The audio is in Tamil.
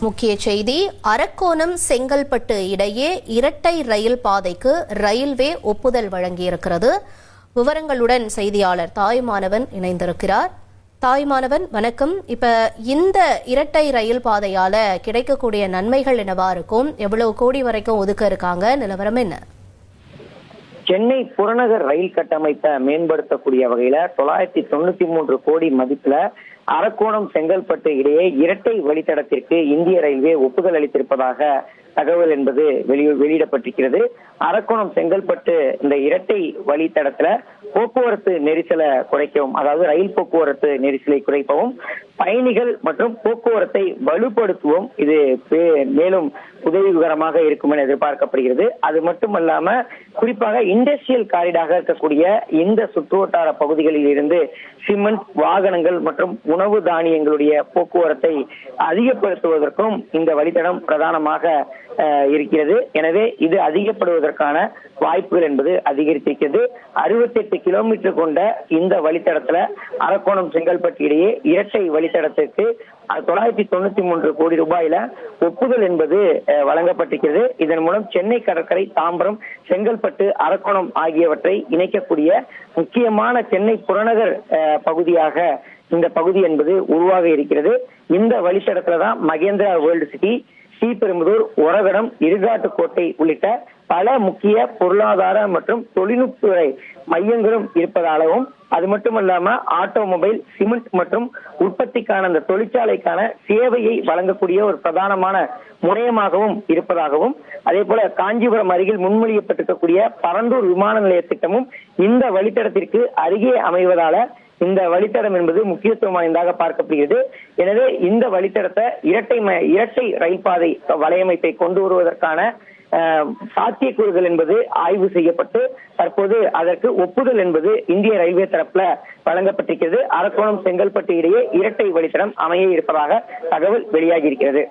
முக்கிய செய்தி: அரக்கோணம் செங்கல்பட்டு இடையே இரட்டை ரயில் பாதைக்கு ரயில்வே ஒப்புதல் வழங்கியிருக்கிறது. விவரங்களுடன் செய்தியாளர் தாயுமானவன் இணைந்திருக்கிறார். தாயுமானவன், வணக்கம். இப்ப இந்த இரட்டை ரயில் பாதையால கிடைக்கக்கூடிய நன்மைகள் என்னவா இருக்கும்? எவ்வளவு கோடி வரைக்கும் ஒதுக்க இருக்காங்க? நிலவரம் என்ன? சென்னை புறநகர் ரயில் கட்டமைப்பை மேம்படுத்தக்கூடிய வகையில 993 கோடி மதிப்புல அரக்கோணம் செங்கல்பட்டு இடையே இரட்டை வழித்தடத்திற்கு இந்திய ரயில்வே ஒப்புதல் அளித்திருப்பதாக தகவல் என்பது வெளியிடப்பட்டிருக்கிறது. அரக்கோணம் செங்கல்பட்டு இந்த இரட்டை வழித்தடத்துல போக்குவரத்து நெரிசலை குறைக்கவும், அதாவது ரயில் போக்குவரத்து நெரிசலை குறைக்கவும், பயணிகள் மற்றும் போக்குவரத்தை வலுப்படுத்தவும் இது மேலும் உதவிகரமாக இருக்கும் என எதிர்பார்க்கப்படுகிறது. அது மட்டுமல்லாம குறிப்பாக இண்டஸ்ட்ரியல் காரிடாக இருக்கக்கூடிய இந்த சுற்றுவட்டார பகுதிகளில் இருந்து சிமெண்ட், வாகனங்கள் மற்றும் உணவு தானியங்களுடைய போக்குவரத்தை அதிகப்படுத்துவதற்கும் இந்த வழித்தடம் பிரதானமாக இருக்கிறது. எனவே இது அதிகப்படுவதற்கான வாய்ப்புகள் என்பது அதிகரித்திருக்கிறது. 68 கிலோமீட்டர் கொண்ட இந்த வழித்தடத்துல அரக்கோணம் செங்கல்பட்டு இடையே இரட்டை வழித்தடத்திற்கு 993 கோடி ரூபாயில ஒப்புதல் என்பது வழங்கப்பட்டிருக்கிறது. இதன் மூலம் சென்னை கடற்கரை, தாம்பரம், செங்கல்பட்டு, அரக்கோணம் ஆகியவற்றை இணைக்கக்கூடிய முக்கியமான சென்னை புறநகர் பகுதியாக இந்த பகுதி என்பது உருவாக இருக்கிறது. இந்த வழித்தடத்துலதான் மகேந்திரா வேர்ல்டு சிட்டி, ஸ்ரீபெரும்புதூர், ஒரகடம், இருகாட்டுக்கோட்டை உள்ளிட்ட பல முக்கிய பொருளாதார மற்றும் தொழில்நுட்ப மையங்களும் இருப்பதாகவும், அது மட்டுமல்லாம ஆட்டோமொபைல், சிமெண்ட் மற்றும் உற்பத்திக்கான அந்த தொழிற்சாலைக்கான சேவையை வழங்கக்கூடிய ஒரு பிரதானமான முனையமாகவும் இருப்பதாகவும், அதே போல காஞ்சிபுரம் அருகில் முன்மொழியப்பட்டிருக்கக்கூடிய பரந்தூர் விமான நிலைய திட்டமும் இந்த வழித்தடத்திற்கு அருகே அமைவதால இந்த வழித்தடம் என்பது முக்கியத்துவம் வாய்ந்ததாக பார்க்கப்படுகிறது. எனவே இந்த வழித்தடத்தை இரட்டை ரயில் பாதை வலையமைப்பை கொண்டு வருவதற்கான சாத்தியக்கூறுகள் என்பது ஆய்வு செய்யப்பட்டு தற்போது அதற்கு ஒப்புதல் என்பது இந்திய ரயில்வே தரப்புல வழங்கப்பட்டிருக்கிறது. அரக்கோணம் செங்கல்பட்டு இடையே இரட்டை வழித்தடம் அமைய இருப்பதாக தகவல் வெளியாகி இருக்கிறது.